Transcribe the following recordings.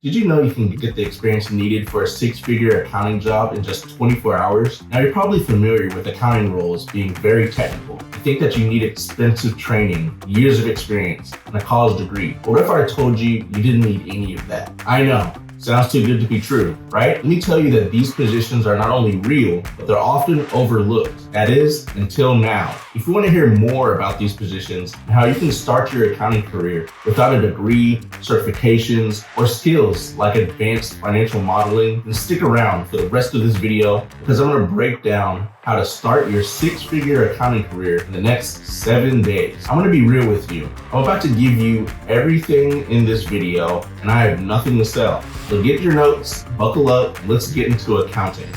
Did you know you can get the experience needed for a six-figure accounting job in just 24 hours? Now, you're probably familiar with accounting roles being very technical. You think that you need expensive training, years of experience, and a college degree. But what if I told you you didn't need any of that? I know. Sounds too good to be true, right? Let me tell you that these positions are not only real, but they're often overlooked. That is, until now. If you want to hear more about these positions and how you can start your accounting career without a degree, certifications, or skills like advanced financial modeling, then stick around for the rest of this video because I'm going to break down how to start your six-figure accounting career in the next 7 days. I'm going to be real with you. I'm about to give you everything in this video and I have nothing to sell. So get your notes, buckle up, and let's get into accounting.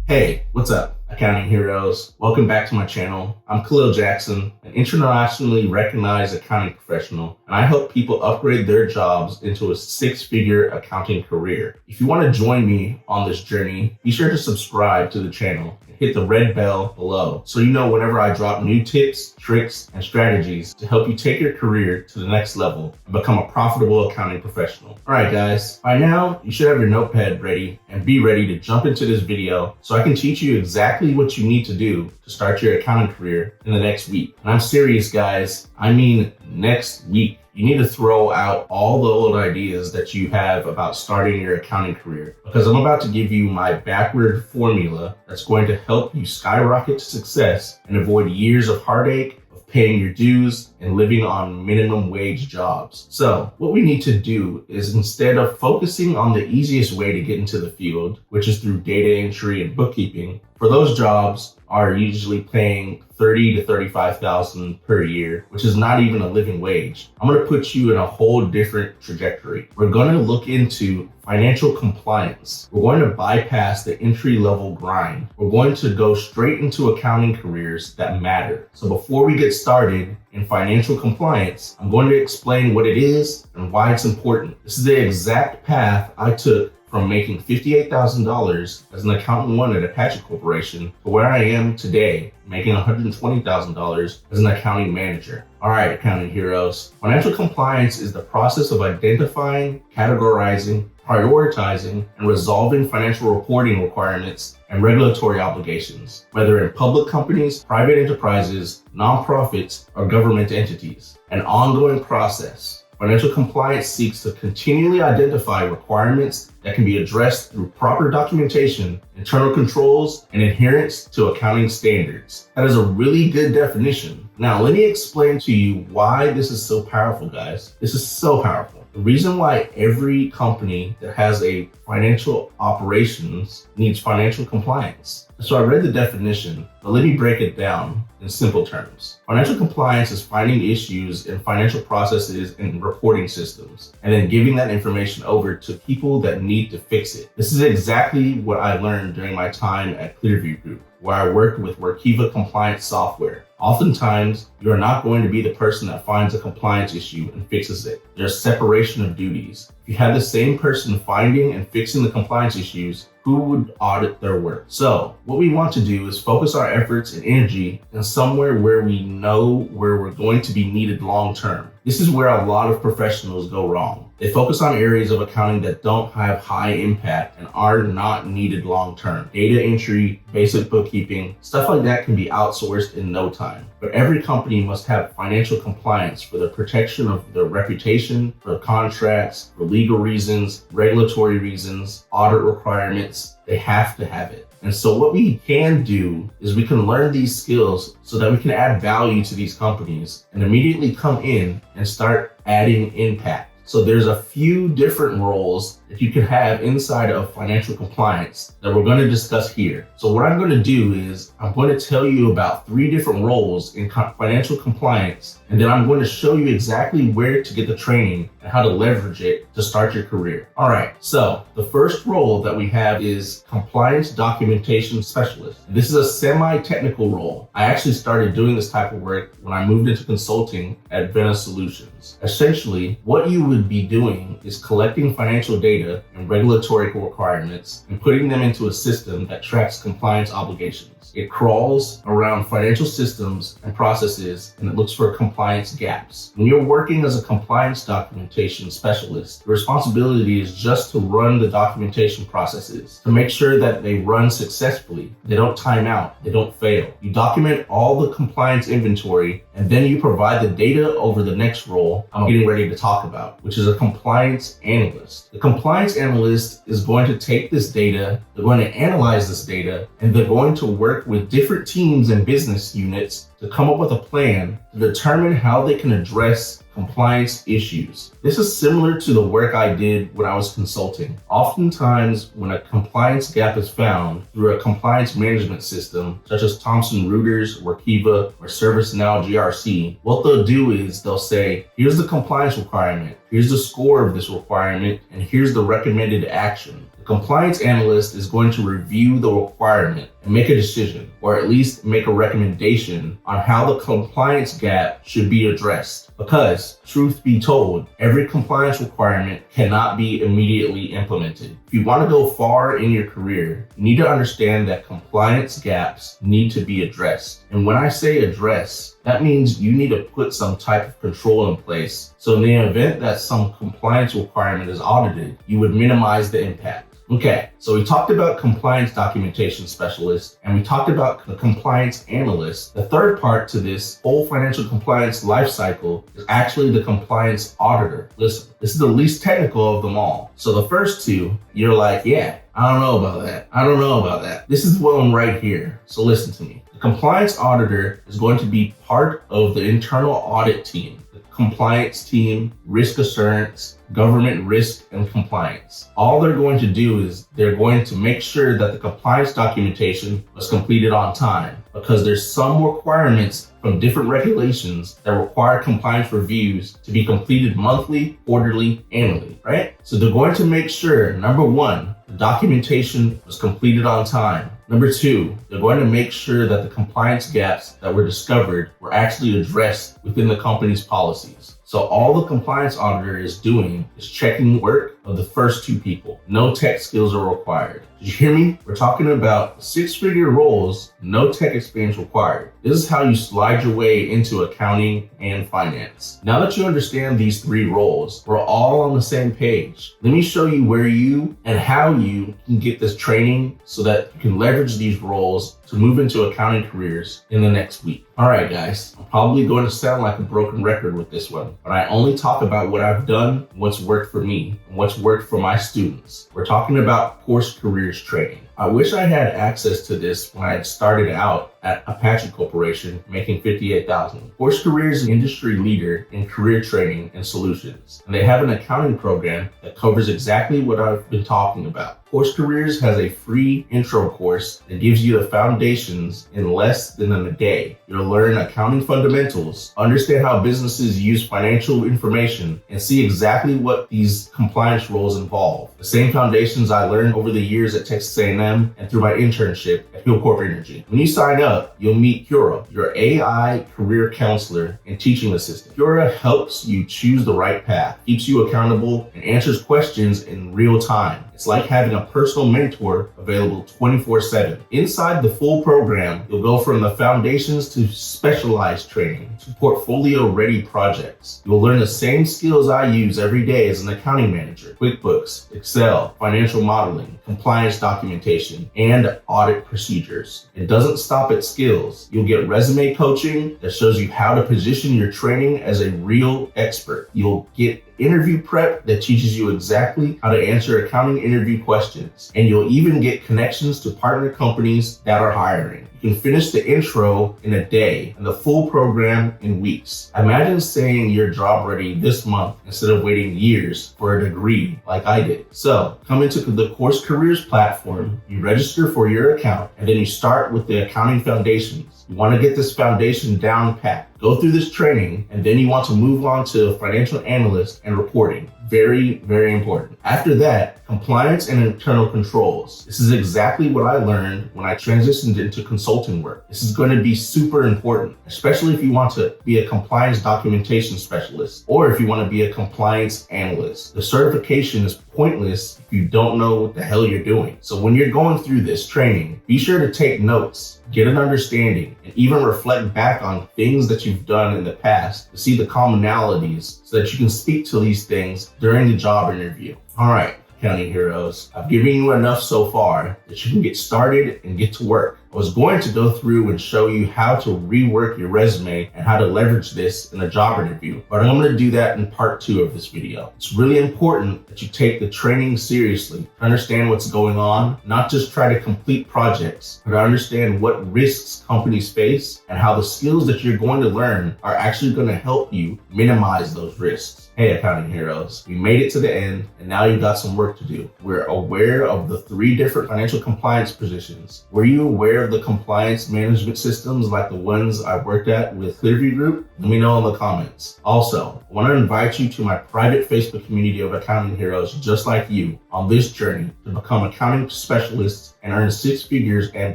Hey, what's up, accounting heroes? Welcome back to my channel. I'm Khalil Jackson, an internationally recognized accounting professional, and I help people upgrade their jobs into a six-figure accounting career. If you want to join me on this journey, be sure to subscribe to the channel and hit the red bell below so you know whenever I drop new tips, tricks, and strategies to help you take your career to the next level and become a profitable accounting professional. All right, guys, by now you should have your notepad ready and be ready to jump into this video so I can teach you exactly what you need to do to start your accounting career in the next week. And I'm serious, guys. I mean next week. You need to throw out all the old ideas that you have about starting your accounting career because I'm about to give you my backward formula that's going to help you skyrocket to success and avoid years of heartache, of paying your dues, and living on minimum wage jobs. So what we need to do is, instead of focusing on the easiest way to get into the field, which is through data entry and bookkeeping, for those jobs are usually paying $30,000 to $35,000 per year, which is not even a living wage. I'm going to put you in a whole different trajectory. We're going to look into financial compliance. We're going to bypass the entry-level grind. We're going to go straight into accounting careers that matter. So before we get started in financial compliance, I'm going to explain what it is and why it's important. This is the exact path I took from making $58,000 as an accountant one at Apache Corporation to where I am today, making $120,000 as an accounting manager. All right, accounting heroes. Financial compliance is the process of identifying, categorizing, prioritizing, and resolving financial reporting requirements and regulatory obligations, whether in public companies, private enterprises, nonprofits, or government entities. An ongoing process. Financial compliance seeks to continually identify requirements that can be addressed through proper documentation, internal controls, and adherence to accounting standards. That is a really good definition. Now, let me explain to you why this is so powerful, guys. This is so powerful. The reason why every company that has a financial operations needs financial compliance. So I read the definition, but let me break it down in simple terms. Financial compliance is finding issues in financial processes and reporting systems, and then giving that information over to people that need to fix it. This is exactly what I learned during my time at Clearview Group, where I worked with Workiva compliance software. Oftentimes, you are not going to be the person that finds a compliance issue and fixes it. There's separation of duties. If you had the same person finding and fixing the compliance issues, who would audit their work? So what we want to do is focus our efforts and energy in somewhere where we know where we're going to be needed long term. This is where a lot of professionals go wrong. They focus on areas of accounting that don't have high impact and are not needed long term. Data entry, basic bookkeeping, stuff like that can be outsourced in no time. But every company must have financial compliance for the protection of their reputation, for contracts, for legal reasons, regulatory reasons, audit requirements. They have to have it. And so what we can do is we can learn these skills so that we can add value to these companies and immediately come in and start adding impact. So there's a few different roles that you can have inside of financial compliance that we're going to discuss here. So what I'm going to do is I'm going to tell you about 3 different roles in financial compliance, and then I'm going to show you exactly where to get the training and how to leverage it to start your career. All right, so the first role that we have is compliance documentation specialist. This is a semi-technical role. I actually started doing this type of work when I moved into consulting at Vena Solutions. Essentially, what you would would be doing is collecting financial data and regulatory requirements and putting them into a system that tracks compliance obligations. It crawls around financial systems and processes, and it looks for compliance gaps. When you're working as a compliance documentation specialist, the responsibility is just to run the documentation processes, to make sure that they run successfully, they don't time out, they don't fail. You document all the compliance inventory, and then you provide the data over the next role I'm getting ready to talk about, which is a compliance analyst. The compliance analyst is going to take this data, they're going to analyze this data, and they're going to work with different teams and business units to come up with a plan to determine how they can address compliance issues. This is similar to the work I did when I was consulting. Oftentimes, when a compliance gap is found through a compliance management system, such as Thomson Reuters, Workiva, or ServiceNow GRC, what they'll do is they'll say, here's the compliance requirement, here's the score of this requirement, and here's the recommended action. Compliance analyst is going to review the requirement and make a decision, or at least make a recommendation on how the compliance gap should be addressed. Because, truth be told, every compliance requirement cannot be immediately implemented. If you want to go far in your career, you need to understand that compliance gaps need to be addressed. And when I say address, that means you need to put some type of control in place. So in the event that some compliance requirement is audited, you would minimize the impact. Okay, so we talked about compliance documentation specialist, and we talked about the compliance analyst. The third part to this whole financial compliance lifecycle is actually the compliance auditor. Listen, this is the least technical of them all. So the first two, you're like, yeah, I don't know about that. I don't know about that. This is one right here. So listen to me. The compliance auditor is going to be part of the internal audit team, the compliance team, risk assurance, government risk and compliance. All they're going to do is they're going to make sure that the compliance documentation was completed on time, because there's some requirements from different regulations that require compliance reviews to be completed monthly, quarterly, annually, right? So they're going to make sure, number one, the documentation was completed on time. Number two, they're going to make sure that the compliance gaps that were discovered were actually addressed within the company's policies. So all the compliance auditor is doing is checking work of the first two people. No tech skills are required. Did you hear me? We're talking about 6-figure roles, no tech experience required. This is how you slide your way into accounting and finance. Now that you understand these 3 roles, we're all on the same page. Let me show you where you and how you can get this training so that you can leverage these roles to move into accounting careers in the next week. All right, guys, I'm probably going to sound like a broken record with this one, but I only talk about what I've done, what's worked for me, and what's worked for my students. We're talking about CourseCareers training. I wish I had access to this when I had started out at Apache Corporation making $58,000. CourseCareers is an industry leader in career training and solutions, and they have an accounting program that covers exactly what I've been talking about. CourseCareers has a free intro course that gives you the foundations in less than a day. You'll learn accounting fundamentals, understand how businesses use financial information, and see exactly what these compliance roles involve. The same foundations I learned over the years at Texas A&M and through my internship at Hillcorp Energy. When you sign up, you'll meet Cura, your AI career counselor and teaching assistant. Cura helps you choose the right path, keeps you accountable, and answers questions in real time. It's like having a personal mentor available 24/7. Inside the full program, you'll go from the foundations to specialized training to portfolio-ready projects. You'll learn the same skills I use every day as an accounting manager: QuickBooks, Excel, financial modeling, compliance documentation, and audit procedures. It doesn't stop at skills. You'll get resume coaching that shows you how to position your training as a real expert. You'll get interview prep that teaches you exactly how to answer accounting interview questions. And you'll even get connections to partner companies that are hiring. You can finish the intro in a day and the full program in weeks. Imagine saying you're job ready this month instead of waiting years for a degree like I did. So come into the CourseCareers platform, you register for your account, and then you start with the accounting foundations. You want to get this foundation down pat. Go through this training, and then you want to move on to financial analyst and reporting. Very, very important. After that, compliance and internal controls. This is exactly what I learned when I transitioned into consulting work. This is going to be super important, especially if you want to be a compliance documentation specialist or if you want to be a compliance analyst. The certification is pointless if you don't know what the hell you're doing. So when you're going through this training, be sure to take notes, get an understanding, and even reflect back on things that you've done in the past to see the commonalities so that you can speak to these things during the job interview. All right, accounting heroes, I've given you enough so far that you can get started and get to work. I was going to go through and show you how to rework your resume and how to leverage this in a job interview, but I'm going to do that in part 2 of this video. It's really important that you take the training seriously, understand what's going on, not just try to complete projects, but understand what risks companies face and how the skills that you're going to learn are actually going to help you minimize those risks. Hey, accounting heroes, we made it to the end and now you've got some work to do. We're aware of the 3 different financial compliance positions. Were you aware of the compliance management systems like the ones I worked at with Clearview Group? Let me know in the comments. Also, I want to invite you to my private Facebook community of accounting heroes just like you on this journey to become accounting specialists and earn 6 figures and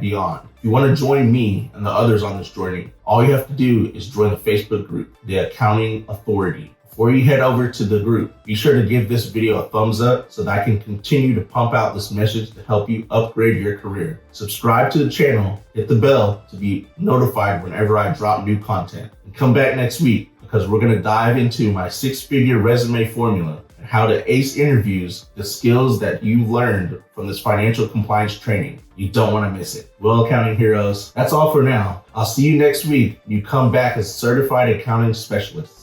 beyond. If you want to join me and the others on this journey, all you have to do is join the Facebook group, The Accounting Authority. Before you head over to the group, be sure to give this video a thumbs up so that I can continue to pump out this message to help you upgrade your career. Subscribe to the channel, hit the bell to be notified whenever I drop new content. And come back next week because we're going to dive into my 6-figure resume formula and how to ace interviews, the skills that you learned from this financial compliance training. You don't want to miss it. Well, accounting heroes, that's all for now. I'll see you next week when you come back as certified accounting specialists.